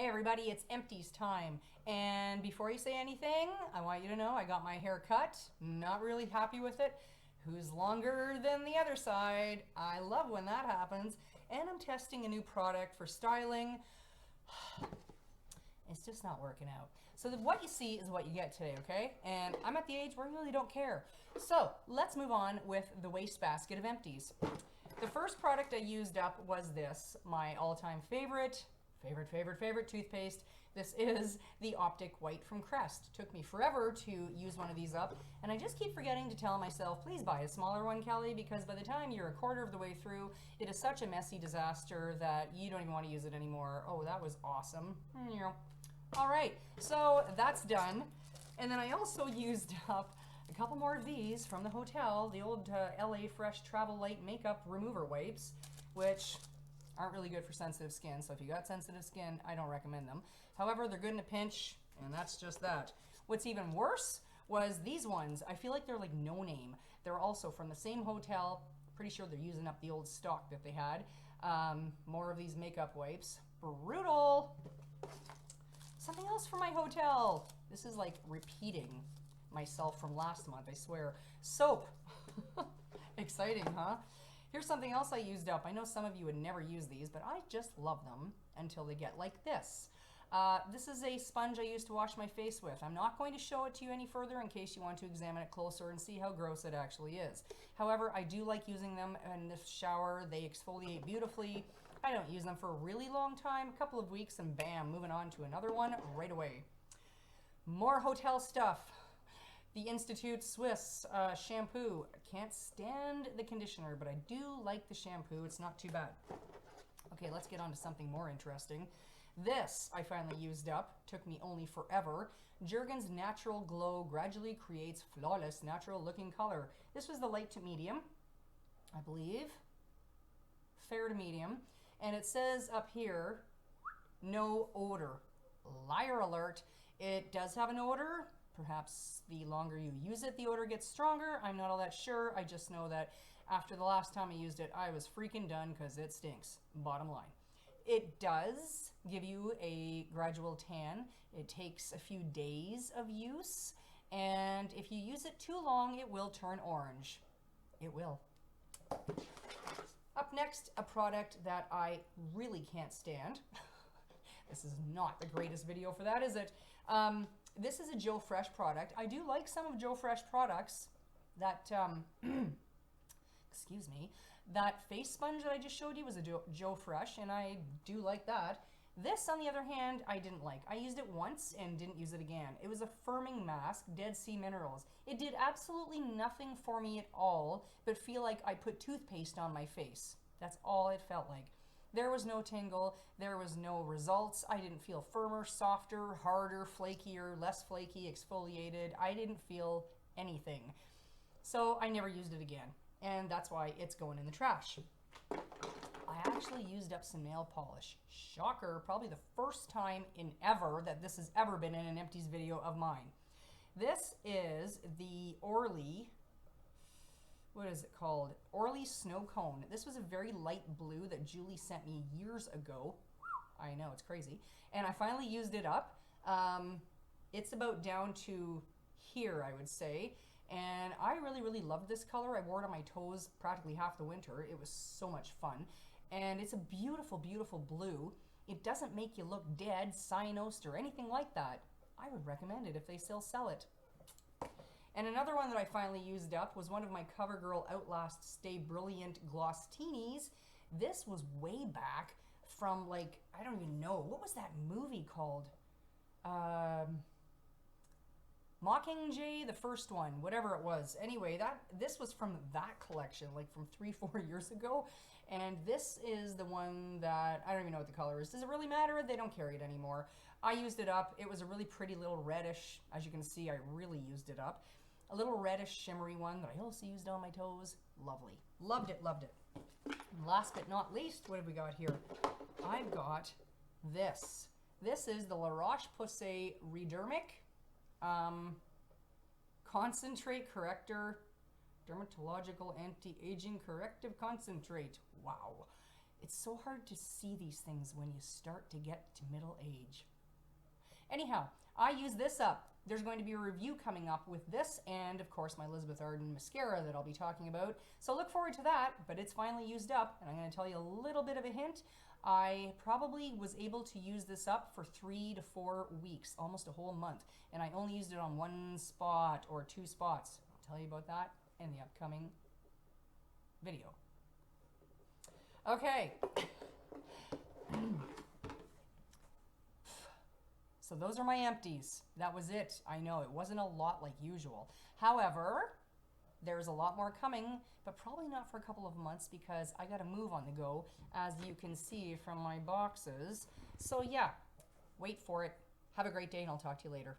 Hey everybody, it's Empties time. And before you say anything, I want you to know I got my hair cut. Not really happy with it. Who's longer than the other side? I love when that happens. And I'm testing a new product for styling. It's just not working out. So what you see is what you get today, okay? And I'm at the age where I really don't care. So let's move on with the wastebasket of Empties. The first product I used up was this, my all-time favorite toothpaste. This is the Optic White from Crest. Took me forever to use one of these up, and I just keep forgetting to tell myself, please buy a smaller one, Kelly, because by the time you're a quarter of the way through, it is such a messy disaster that you don't even want to use it anymore. Oh, that was awesome. All right, so that's done. And then I also used up a couple more of these from the hotel, the old LA Fresh Travel Light Makeup Remover Wipes, which aren't really good for sensitive skin, so if you got sensitive skin, I don't recommend them. However, they're good in a pinch, and that's just that. What's even worse was these ones. I feel like they're like no name. They're also from the same hotel. Pretty sure they're using up the old stock that they had. More of these makeup wipes. Brutal! Something else from my hotel. This is like repeating myself from last month, I swear. Soap. Exciting, huh? Here's something else I used up. I know some of you would never use these, but I just love them until they get like this. This is a sponge I used to wash my face with. I'm not going to show it to you any further in case you want to examine it closer and see how gross it actually is. However, I do like using them in the shower. They exfoliate beautifully. I don't use them for a really long time, a couple of weeks, and bam, moving on to another one right away. More hotel stuff. The Institute Swiss shampoo. I can't stand the conditioner, but I do like the shampoo. It's not too bad. Okay, let's get on to something more interesting. This I finally used up. Took me only forever. Jergens Natural Glow gradually creates flawless, natural looking color. This was the light to medium, I believe. Fair to medium. And it says up here, no odor. Liar alert. It does have an odor. Perhaps the longer you use it, the odor gets stronger. I'm not all that sure. I just know that after the last time I used it, I was freaking done because it stinks. Bottom line. It does give you a gradual tan. It takes a few days of use. And if you use it too long, it will turn orange. It will. Up next, a product that I really can't stand. This is not the greatest video for that, is it? This is a Joe Fresh product. I do like some of Joe Fresh products. That, excuse me, that face sponge that I just showed you was a Joe Fresh, and I do like that. This, on the other hand, I didn't like. I used it once and didn't use it again. It was a firming mask, Dead Sea Minerals. It did absolutely nothing for me at all, but feel like I put toothpaste on my face. That's all it felt like. There was no tingle, there was no results. I didn't feel firmer, softer, harder, flakier, less flaky, exfoliated. I didn't feel anything. So I never used it again. And that's why it's going in the trash. I actually used up some nail polish. Shocker, probably the first time in ever that this has ever been in an Empties video of mine. This is the Orly, what is it called? Orly Snow Cone. This was a very light blue that Julie sent me years ago. I know, it's crazy. And I finally used it up. It's about down to here, I would say. And I really loved this color. I wore it on my toes practically half the winter. It was so much fun. And it's a beautiful blue. It doesn't make you look dead, cyanosed, or anything like that. I would recommend it if they still sell it. And another one that I finally used up was one of my CoverGirl Outlast Stay Brilliant Glosstinis. This was way back from, like, I don't even know. What was that movie called? Mockingjay, the first one, whatever it was. Anyway, this was from that collection, like from 3-4 years ago. And this is the one that, I don't even know what the color is. Does it really matter? They don't carry it anymore. I used it up. It was a really pretty little reddish. As you can see, I really used it up. A little reddish shimmery one that I also used on my toes. Lovely. Loved it. And last but not least, what have we got here? I've got this. This is the La Roche-Posay Redermic Concentrate Corrector Dermatological Anti-Aging Corrective Concentrate. Wow. It's so hard to see these things when you start to get to middle age. Anyhow, I use this up. There's going to be a review coming up with this and, of course, my Elizabeth Arden mascara that I'll be talking about. So look forward to that, but it's finally used up, and I'm going to tell you a little bit of a hint. I probably was able to use this up for 3 to 4 weeks, almost a whole month, and I only used it on 1 spot or 2 spots. I'll tell you about that in the upcoming video. Okay. So those are my empties. That was it. I know it wasn't a lot like usual. However, there's a lot more coming, but probably not for a couple of months because I got to move on the go, as you can see from my boxes. So yeah, wait for it. Have a great day, and I'll talk to you later.